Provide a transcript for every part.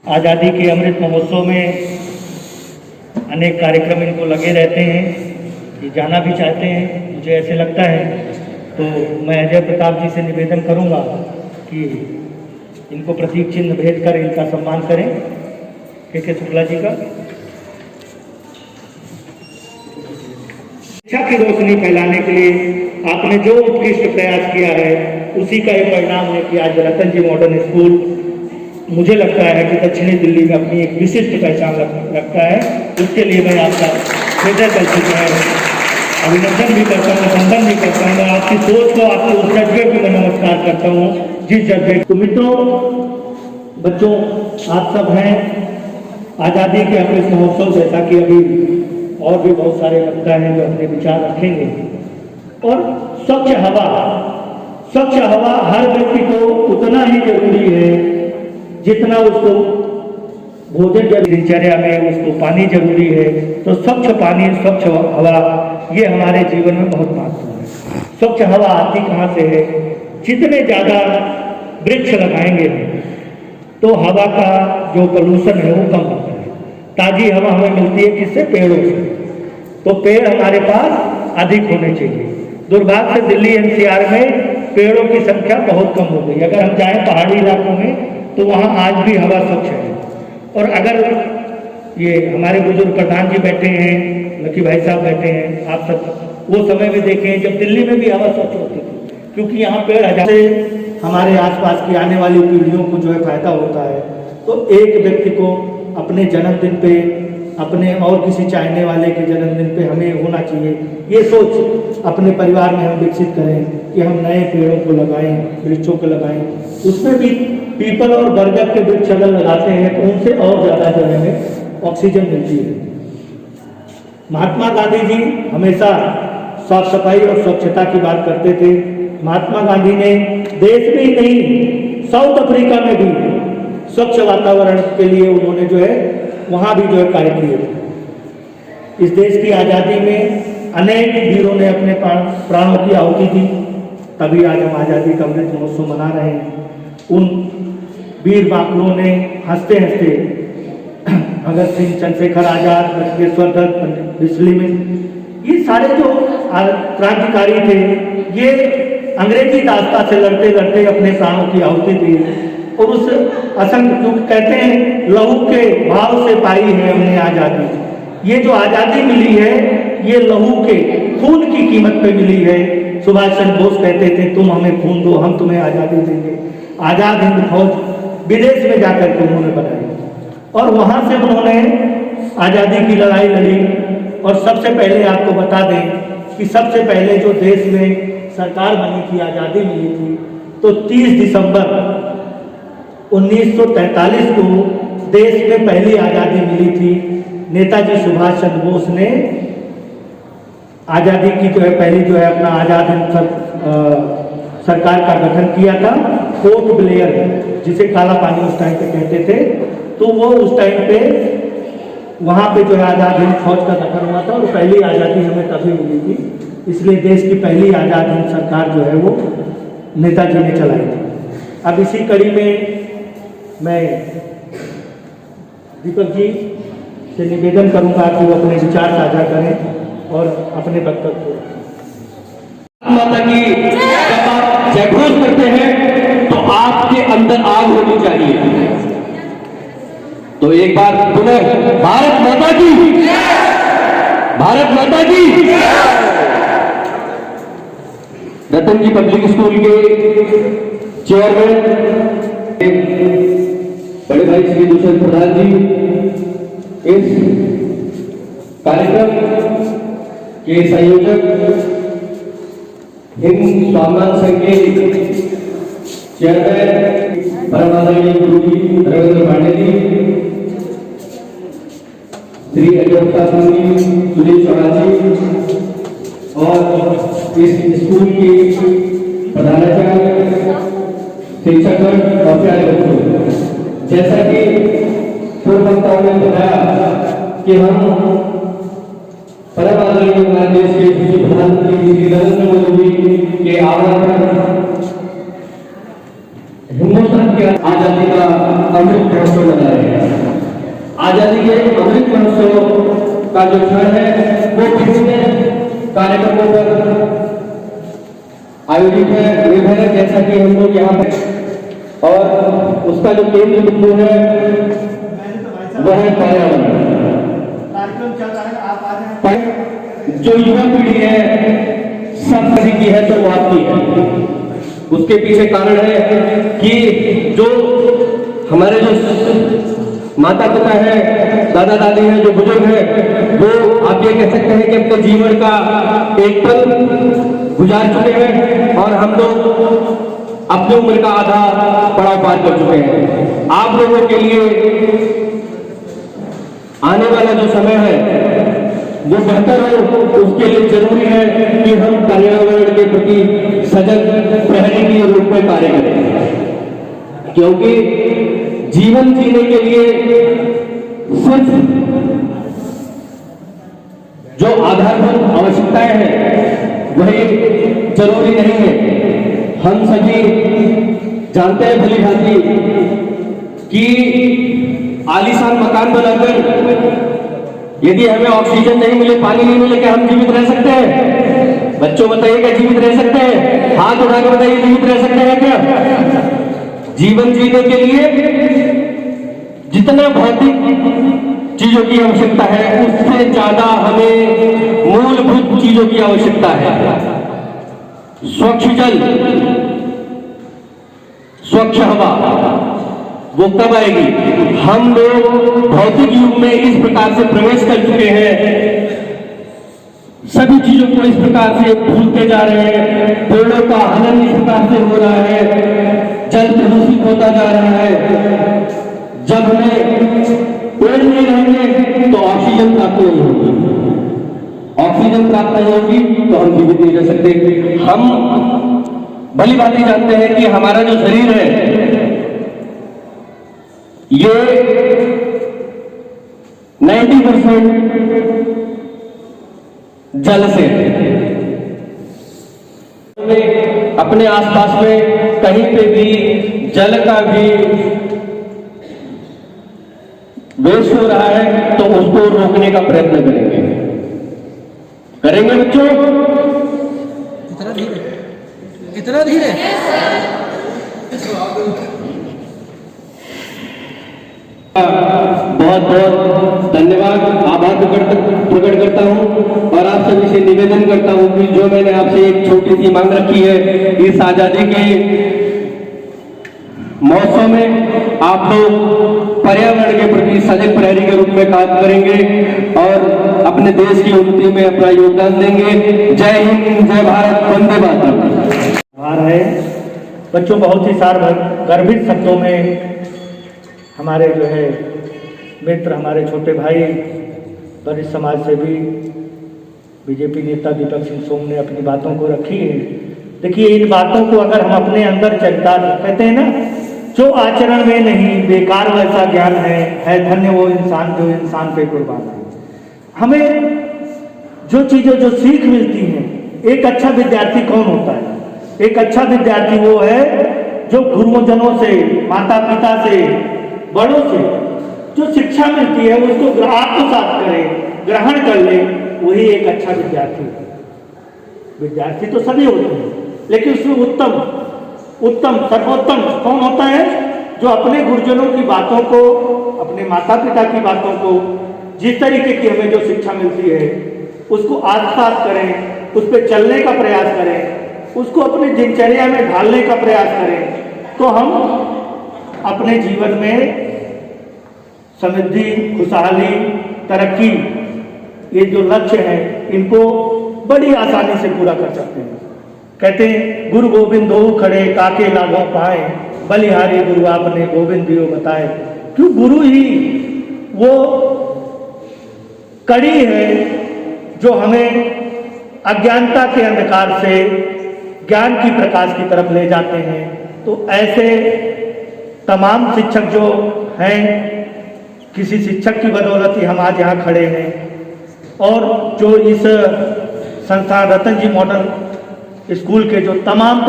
आज़ादी के अमृत महोत्सव में अनेक कार्यक्रम इनको लगे रहते हैं, ये जाना भी चाहते हैं, मुझे ऐसे लगता है। तो मैं अजय प्रताप जी से निवेदन करूंगा कि इनको प्रतीक चिन्ह भेज कर इनका सम्मान करें। के शुक्ला जी का शिक्षा की रोशनी फैलाने के लिए आपने जो उत्कृष्ट प्रयास किया है, उसी का एक परिणाम है कि आज रतन जी मॉडर्न स्कूल मुझे लगता है कि दक्षिणी दिल्ली में अपनी एक विशिष्ट पहचान रखता है। उसके लिए मैं आपका हृदय कर चुका है, अभिनंदन भी करता हूँ, वंदन भी करता हूँ। आपकी सोच को, आपके उस जज्बे को मैं नमस्कार करता हूँ, जिस जज्बे। तो मित्रों, बच्चों, आप सब हैं आज़ादी के अमृत महोत्सव, जैसा कि अभी और भी बहुत सारे वक्ता हैं जो अपने विचार रखेंगे। और स्वच्छ हवा हर व्यक्ति को उतना ही जरूरी है जितना उसको भोजन दिनचर्या में उसको पानी जरूरी है। तो स्वच्छ पानी, स्वच्छ हवा, ये हमारे जीवन में बहुत महत्वपूर्ण है। स्वच्छ हवा आती कहाँ से है? जितने ज़्यादा वृक्ष लगाएंगे तो हवा का जो पोल्यूशन है वो कम होता है। ताज़ी हवा हमें मिलती है किससे? पेड़ों से। तो पेड़ हमारे पास अधिक होने चाहिए। दुर्भाग्य से दिल्ली एनसीआर में पेड़ों की संख्या बहुत कम हो गई। अगर हम जाएं पहाड़ी इलाकों में तो वहाँ आज भी हवा स्वच्छ है। और अगर ये हमारे बुजुर्ग प्रधान जी बैठे हैं, लकी भाई साहब बैठे हैं, आप सब वो समय में देखें जब दिल्ली में भी हवा स्वच्छ होती थी, क्योंकि यहाँ पेड़ हजार से हमारे आसपास की आने वाली पीढ़ियों को जो है फायदा होता है। तो एक व्यक्ति को अपने जन्मदिन पे, अपने और किसी चाहने वाले के जन्मदिन पे हमें होना चाहिए ये सोच अपने परिवार में हम विकसित करें कि हम नए पेड़ों को लगाएं, वृक्षों को लगाएं। उसमें भी पीपल और बरगद के वृक्ष अगर लगाते हैं तो उनसे और ज़्यादा जो है हमें ऑक्सीजन मिलती है। महात्मा गांधी जी हमेशा साफ सफाई और स्वच्छता की बात करते थे। महात्मा गांधी ने देश में ही नहीं, साउथ अफ्रीका में भी स्वच्छ वातावरण के लिए उन्होंने जो है वहाँ भी जो है कार्य किए। इस देश की आज़ादी में अनेक वीरों ने अपने प्राणों की आहुति दी, तभी आज हम आज़ादी का अमृत महोत्सव मना रहे हैं। उन वीर बापुओं ने हंसते हंसते भगत सिंह, चंद्रशेखर आजाद, बसवेश्वर दत्त, पंडित बिस्मिल, ये सारे जो क्रांतिकारी थे, ये अंग्रेजी दास्ता से लड़ते लड़ते अपने प्राणों की आहुति दी। और उस असंख्य, क्योंकि कहते हैं लहू के भाव से पाई है हमने आज़ादी। ये जो आज़ादी मिली है ये लहू के, खून की कीमत पे मिली है। सुभाष चंद्र बोस कहते थे तुम हमें खून दो, हम तुम्हें आज़ादी देंगे। आज़ाद हिंद फौज विदेश में जाकर के उन्होंने बनाई और वहाँ से उन्होंने आज़ादी की लड़ाई लड़ी। और सबसे पहले आपको बता दें कि सबसे पहले जो देश में सरकार बनी थी, आज़ादी मिली थी, तो 30 दिसंबर 1943 को देश में पहली आज़ादी मिली थी। नेताजी सुभाष चंद्र बोस ने आज़ादी की जो है पहली जो है अपना आज़ाद हिंद सरकार का गठन किया था। पोर्ट ब्लेयर, जिसे काला पानी उस टाइम पे कहते थे, तो वो उस टाइम पे वहाँ पे जो है आज़ाद हिंद फौज का गठन हुआ था और पहली आज़ादी हमें तभी मिली थी। इसलिए देश की पहली आज़ाद हिंद सरकार जो है वो नेताजी ने चलाई थी। अब इसी कड़ी में मैं दीपक जी से निवेदन करूंगा कि वो अपने विचार साझा करें और अपने वक्तव्य को। माता की जब आप जयघोष करते हैं तो आपके अंदर आग होनी चाहिए। तो एक बार पुनः भारत माता की, भारत माता की। रतन जी पब्लिक स्कूल के चेयरमैन बड़े भाई श्री दुष्यंत प्रधान जी, इस कार्यक्रम के संयोजक हिंद स्वाभिमान संघ के चेयरमैन परम आदरणीय गुरु जी रविंद्र पांडे जी, श्री अजय प्रताप जी, सुनील चौहान जी और इस स्कूल के प्रधानाचार्य, शिक्षकगण और प्यारे बच्चों, जैसा कि पूर्व वक्ताओं ने बताया कि हम परम आदरणीय हमारे देश के प्रधानमंत्री श्री नरेंद्र मोदी जी के आह्वान पर हिंदुस्तान के आजादी का अमृत महोत्सव मना रहे हैं। आजादी के अमृत महोत्सव का जो क्षण है वो विभिन्न कार्यक्रमों पर आयोजित है, निर्भर है, जैसा कि हम लोग यहाँ पर, और उसका जो केंद्र बिंदु है वह है पर्यावरण। जो युवा पीढ़ी है सब तरह की है तो वो आपकी है। उसके पीछे कारण है कि जो हमारे जो माता पिता है, दादा दादी है, जो बुजुर्ग है, वो आप ये कह सकते हैं कि अपने जीवन का एक पल गुजार चुके हैं और हम लोग अपनी उम्र का आधा पड़ाव पार कर चुके हैं। आप लोगों के लिए आने वाला जो समय है वो बेहतर हो, उसके लिए जरूरी है कि हम पर्यावरण के प्रति सजग प्रहरी के रूप में कार्य करें, क्योंकि जीवन जीने के लिए सिर्फ जो आधारभूत आवश्यकताएं हैं वही जरूरी नहीं है। हम सभी जानते हैं भली भांति कि आलीशान मकान बनाकर यदि हमें ऑक्सीजन नहीं मिले, पानी नहीं मिले, क्या हम जीवित रह सकते हैं? बच्चों बताइए क्या जीवित रह सकते हैं? हाथ उठा के बताइए जीवित रह सकते हैं क्या? जीवन जीने के लिए जितना भौतिक चीजों की आवश्यकता है उससे ज्यादा हमें मूलभूत चीजों की आवश्यकता है। स्वच्छ जल, स्वच्छ हवा वो कब आएगी? हम लोग भौतिक युग में इस प्रकार से प्रवेश कर चुके हैं, सभी चीजों को इस प्रकार से भूलते जा रहे हैं, पेड़ों का हनन इस प्रकार से हो रहा है, जल प्रदूषित होता जा रहा है। जब हमें पेड़ नहीं रहेंगे तो ऑक्सीजन प्राप्त नहीं होगी, ऑक्सीजन प्राप्त नहीं होगी तो हम जीवित नहीं रह सकते। हम भली भांति जानते हैं कि हमारा जो शरीर है ये 90% जल से अपने आसपास में कहीं पे भी जल का भी वेस्ट हो रहा है तो उसको रोकने का प्रयत्न करेंगे बच्चों? इतना धीरे बहुत बहुत धन्यवाद, आभार प्रकट करता हूं और आप सभी से निवेदन करता हूं कि जो मैंने आपसे एक छोटी सी मांग रखी है, इस आजादी के महोत्सव में आप लोग पर्यावरण के प्रति सजग प्रहरी के रूप में काम करेंगे और अपने देश की उन्नति में अपना योगदान देंगे। जय हिंद, जय भारत, वंदे मातरम। है बच्चों बहुत ही गर्भित शब्दों में हमारे जो है मित्र, हमारे छोटे भाई, वरिष्ठ समाज सेवी बीजेपी नेता दीपक सिंह सोम ने अपनी बातों को रखी है। देखिए इन बातों को अगर हम अपने अंदर चलता, कहते हैं ना, जो आचरण में नहीं बेकार वैसा ज्ञान है धन्य वो इंसान जो इंसान पे कुर्बान है। हमें जो चीजें जो सीख मिलती हैं, एक अच्छा विद्यार्थी कौन होता है? एक अच्छा विद्यार्थी वो है जो गुरुजनों से, माता पिता से, बड़ों से जो शिक्षा मिलती है उसको आत्मसात करे, ग्रहण कर ले, वही एक अच्छा विद्यार्थी है। विद्यार्थी तो सभी होते हैं, लेकिन उसमें उत्तम सर्वोत्तम कौन होता है? जो अपने गुरुजनों की बातों को, अपने माता पिता की बातों को, जिस तरीके की हमें जो शिक्षा मिलती है उसको आत्मसात करें, उस पर चलने का प्रयास करें, उसको अपनी दिनचर्या में ढालने का प्रयास करें, तो हम अपने जीवन में समृद्धि, खुशहाली, तरक्की, ये जो लक्ष्य हैं इनको बड़ी आसानी से पूरा कर सकते हैं। कहते हैं गुरु गोविंद दो खड़े काके लागों पाए, बलिहारी गुरु आपने गोविंद दियो बताए। क्यों? गुरु ही वो कड़ी है जो हमें अज्ञानता के अंधकार से ज्ञान की प्रकाश की तरफ ले जाते हैं। तो ऐसे तमाम शिक्षक जो हैं, किसी शिक्षक की बदौलत ही हम आज यहाँ खड़े हैं, और जो इस संस्थान रतन जी मॉडल स्कूल के जो तमाम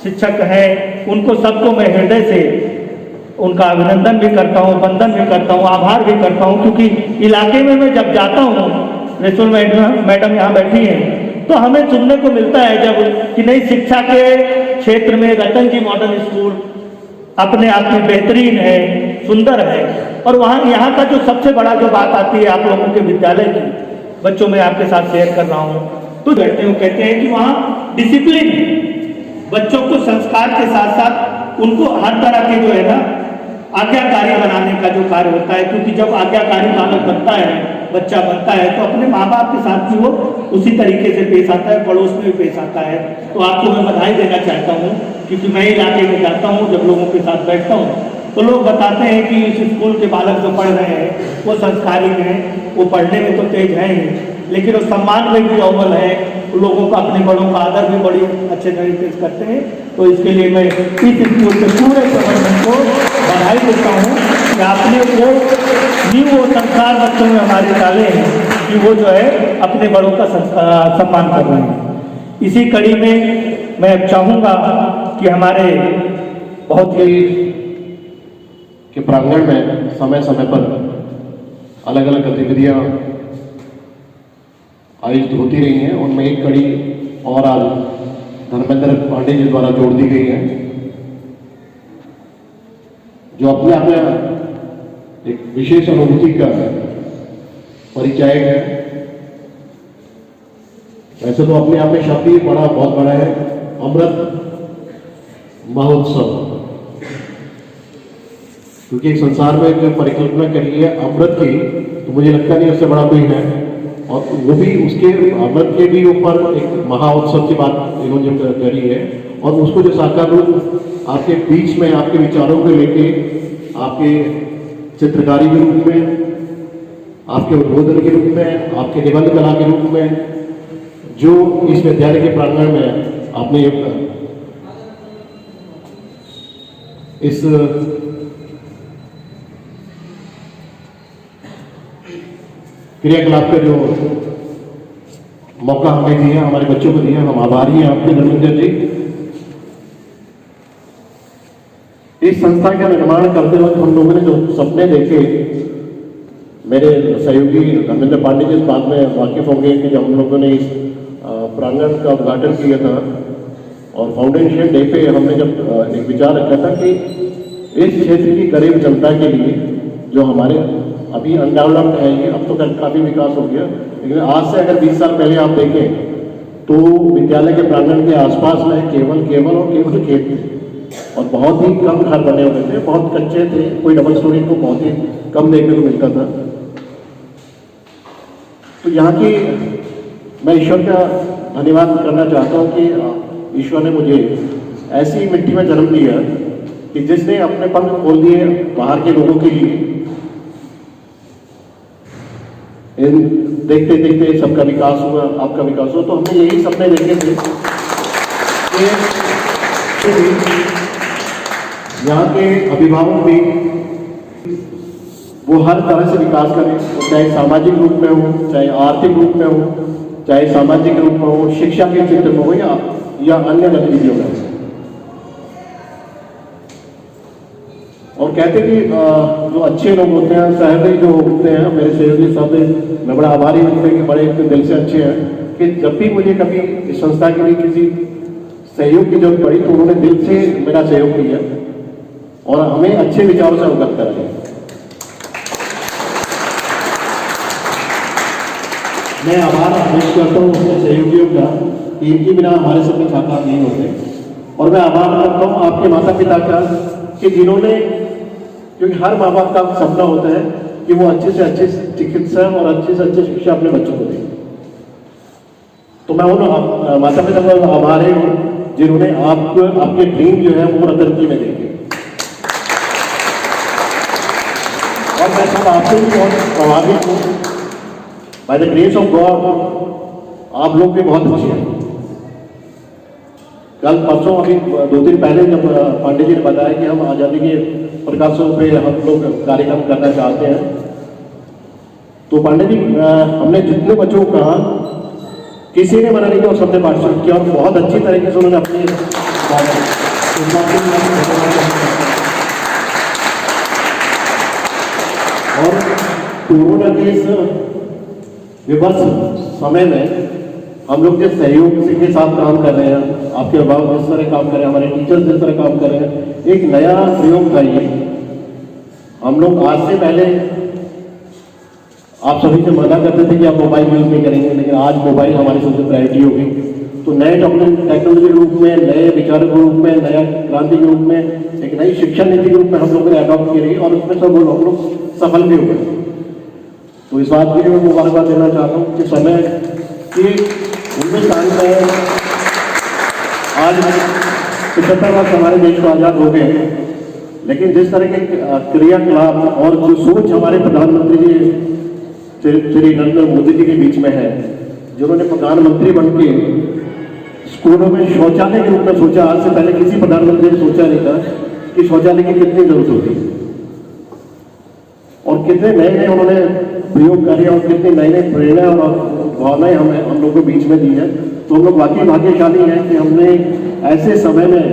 शिक्षक हैं उनको सबको मैं हृदय से उनका अभिनंदन भी करता हूँ, वंदन भी करता हूँ, आभार भी करता हूँ, क्योंकि इलाके में मैं जब जाता हूँ, प्रिंसिपल मैडम यहाँ बैठी हैं, तो हमें सुनने को मिलता है जब कि नहीं, शिक्षा के क्षेत्र में रतन जी मॉडर्न स्कूल अपने आप में बेहतरीन है, सुंदर है। और वहाँ यहाँ का जो सबसे बड़ा जो बात आती है आप लोगों के विद्यालय की, बच्चों में आपके साथ शेयर कर रहा हूँ, तो बैठते हुए कहते हैं कि वहाँ डिसिप्लिन, बच्चों को संस्कार के साथ साथ उनको हर तरह के जो है ना आज्ञाकारी बनाने का जो कार्य होता है, क्योंकि जब आज्ञाकारी बालक बनता है, बच्चा बनता है, तो अपने माँ बाप के साथ भी वो उसी तरीके से पेश आता है, पड़ोस में भी पेश आता है। तो आपको मैं बधाई देना चाहता हूँ, क्योंकि मैं इलाके में जाता हूँ, जब लोगों के साथ बैठता हूँ तो लोग बताते हैं कि इस स्कूल के बालक जो पढ़ रहे हैं वो संस्कारी हैं, वो पढ़ने में तो तेज हैं ही, लेकिन वो सम्मान में भी अव्वल है, लोगों का, अपने बड़ों का आदर भी बड़ी अच्छे तरीके से करते हैं। तो इसके लिए मैं इस स्कूल के पूरे प्रबंधन को बधाई देता हूँ कि आपने वो संस्कार बच्चों में हमारे डाले हैं कि वो जो है अपने बड़ों का सम्मान कर रहे हैं। इसी कड़ी में मैं चाहूँगा कि हमारे बहुत ही के प्रांगण में समय समय पर अलग अलग गतिविधियां आयोजित होती रही हैं। उनमें एक कड़ी और आज धर्मेंद्र पांडे जी द्वारा जोड़ दी गई है, जो अपने आप में एक विशेष अनुभूति का परिचायक है। वैसे तो अपने आप में शब्द ही बहुत बड़ा है, अमृत महोत्सव, क्योंकि एक संसार में जो परिकल्पना करी है अमृत की, तो मुझे लगता नहीं उससे बड़ा कोई है। और वो भी उसके अमृत के भी ऊपर एक महाउत्सव की बात इन्होंने करी है, और उसको जो साकार रूप आपके बीच में, आपके विचारों को लेके, आपके चित्रकारी के रूप में, आपके उद्बोधन के रूप में, आपके निबंध कला के रूप में, जो इस विद्यालय के प्रांगण में आपने इस क्रियाकलाप का जो मौका हमें दिया, हमारे बच्चों को दिया, हम आभारी हैं आपके धर्मेंद्र जी। इस संस्था का निर्माण करते वक्त हम लोगों ने जो सपने देखे, मेरे सहयोगी धर्मेंद्र पांडे जी इस बात में वाकिफ होंगे कि जब हम लोगों ने इस प्रांगण का उद्घाटन किया था और फाउंडेशन डे पे हमने जब एक विचार रखा था कि इस क्षेत्र की गरीब जनता के लिए, जो हमारे अभी अनडेवलप्ड है ये, अब तो काफ़ी विकास हो गया, लेकिन आज से अगर 20 साल पहले आप देखें तो विद्यालय के प्रांगण के आसपास में केवल खेत थे और बहुत ही कम घर बने हुए थे, बहुत कच्चे थे, कोई डबल स्टोरी को बहुत ही कम देखने को मिलता था। तो यहाँ की मैं ईश्वर का धन्यवाद करना चाहता हूँ कि ईश्वर ने मुझे ऐसी मिट्टी में जन्म दिया कि जिसने अपने पंख खोल दिए बाहर के लोगों के लिए। देखते देखते सबका विकास हुआ, आपका विकास हुआ, तो हमने यही सपने देखे थे कि यहाँ के अभिभावक भी वो हर तरह से विकास करें, चाहे सामाजिक रूप में हो, चाहे आर्थिक रूप में हो, चाहे सामाजिक रूप में हो, शिक्षा के क्षेत्र में हो या अन्य गतिविधियों में। और कहते कि जो अच्छे लोग होते हैं, सहयोगी जो होते हैं, मेरे सहयोगी सब, मैं बड़ा आभारी हूँ कि बड़े दिल से अच्छे हैं कि जब भी मुझे कभी इस संस्था के लिए किसी सहयोग की जरूरत पड़ी तो उन्होंने दिल से मेरा सहयोग किया और हमें अच्छे विचारों से अवगत कराया। मैं आभार व्यक्त करता हूँ अपने सहयोगियों का कि इनके बिना हमारे सपने साकार नहीं होते। और मैं आभार करता हूँ आपके माता पिता का कि जिन्होंने, क्योंकि हर माँ बाप का सपना होता है कि वो अच्छे से अच्छे चिकित्सा और अच्छे से अच्छी शिक्षा अपने बच्चों को दें। तो मैं उन माता पिता का आभारी हूँ जिन्होंने आपके ड्रीम जो है वो रतनपुर में देखे। और मैं सब आपसे भी बहुत प्रभावित हूँ। By the grace of God आप लोग भी बहुत अच्छे हैं। कल परसों अभी 2 दिन पहले जब पांडे जी ने बताया कि हम आज़ादी के प्रकाशों पे हम लोग कार्यक्रम करना चाहते हैं, तो पांडे जी हमने जितने बच्चों को कहा किसी ने मना नहीं किया और सबने पार्टिसिपेट किया और बहुत अच्छी तरीके से उन्होंने अपनी इस बात के लिए मैं धन्यवाद करना चाहता हूं। और कोरोना के इस विवश समय में हम लोग जिस सहयोग के साथ काम कर रहे हैं, आपके अभिभावक जिस तरह काम कर रहे हैं, हमारे टीचर्स जिस तरह काम कर रहे हैं, एक नया प्रयोग था ये। हम लोग आज से पहले आप सभी से मना करते थे कि आप मोबाइल यूज नहीं करेंगे, लेकिन आज मोबाइल हमारी सबसे प्रायोरिटी हो गई। तो नए टेक्नोलॉजी के रूप में, नए विचारों के रूप में, नया क्रांति के रूप में, एक नई शिक्षा नीति के रूप में हम लोगों ने अडॉप्ट की रही और उसमें सब हम लोग सफल भी हुए। तो इस बात के लिए मैं मुबारकबाद देना चाहता हूँ कि समय की हिंदुस्तान में आज 75 वर्ष हमारे देश को आज़ाद हो गए हैं, लेकिन जिस तरह के क्रियाकलाप और जो सोच हमारे प्रधानमंत्री जी श्री नरेंद्र मोदी जी के बीच में है, जिन्होंने प्रधानमंत्री बन के स्कूलों में शौचालय के रूप में सोचा, आज से पहले किसी प्रधानमंत्री ने सोचा नहीं था कि शौचालय की कितनी जरूरत होती है, और कितने नए नए उन्होंने प्रयोग करे और कितनी नई नई प्रेरणा और भावनाएं हम लोगों के बीच में दी है। तो हम लोग वाकई भाग्यशाली हैं कि हमने ऐसे समय में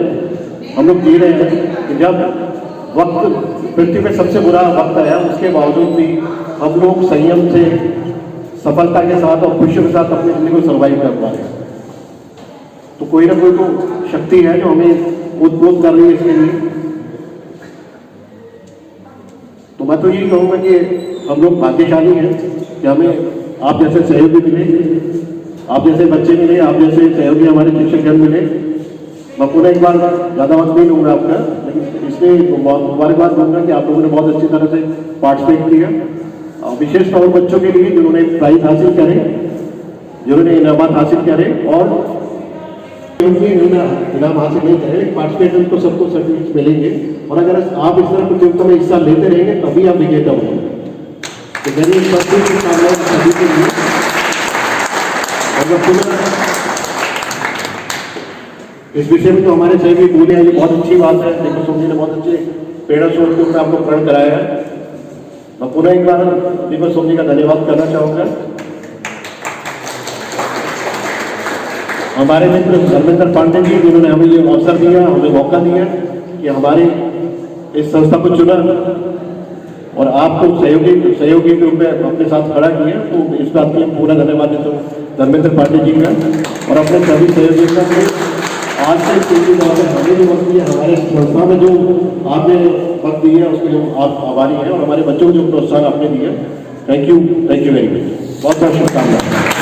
हम लोग जी रहे हैं कि जब वक्त पृथ्वी पे सबसे बुरा वक्त आया, उसके बावजूद भी हम लोग संयम से, सफलता के साथ और खुशियों के साथ अपनी जिंदगी को सर्वाइव कर पा रहे हैं। तो कोई ना कोई तो शक्ति है जो हमें उद्बोध कर रही है इसके लिए। तो मैं तो यही कहूँगा कि हम लोग भाग्यशाली हैं कि हमें आप जैसे सहयोगी मिले, आप जैसे बच्चे मिले, आप जैसे सहयोगी हमारे शिक्षकगण मिले। मैं पुनः एक बार ज़्यादा वक्त नहीं लूँगा आपका, लेकिन इसलिए मुबारकबाद दूंगा कि आप लोगों ने बहुत अच्छी तरह से पार्टिसिपेट किया, विशेष तौर बच्चों के लिए जिन्होंने प्राइज हासिल करे, जिन्होंने इनामात हासिल करे और इनाम हासिल नहीं करे, लेकिन पार्टिसिपेट को सबको सर्टिफिकेट मिलेंगे। और अगर आप इस तरह प्रतियोगिता में हिस्सा लेते रहेंगे तभी आप विजेता होंगे। तो मेरी शुभकामनाएं सभी के लिए। और मैं पुनः इस विषय में जो हमारे सहयोगी बोले हैं, ये बहुत अच्छी बात है। दीपक सोम जी ने बहुत अच्छे प्रेरणा स्रोत के ऊपर आपको प्रण कराया है। मैं पुनः एक बार दीपक सोम जी का धन्यवाद करना चाहूँगा। हमारे मित्र धर्मेंद्र पांडे जी, जिन्होंने हमें ये अवसर दिया, हमें मौका दिया कि हमारी इस संस्था को चुना और आपको सहयोगी के रूप में अपने साथ खड़ा किया। तो इस बात के लिए पूरा धन्यवाद देता हूँ धर्मेंद्र पांडे जी का और अपने सभी सहयोगियों का। आज से हमें जो वक्त दिया, हमारे संस्था में जो आपने वक्त दिया उसके लिए आप आभारी हैं और हमारे बच्चों को जो प्रोत्साहन आपने दिया, थैंक यू वेरी मच। बहुत बहुत शुभकामनाएं।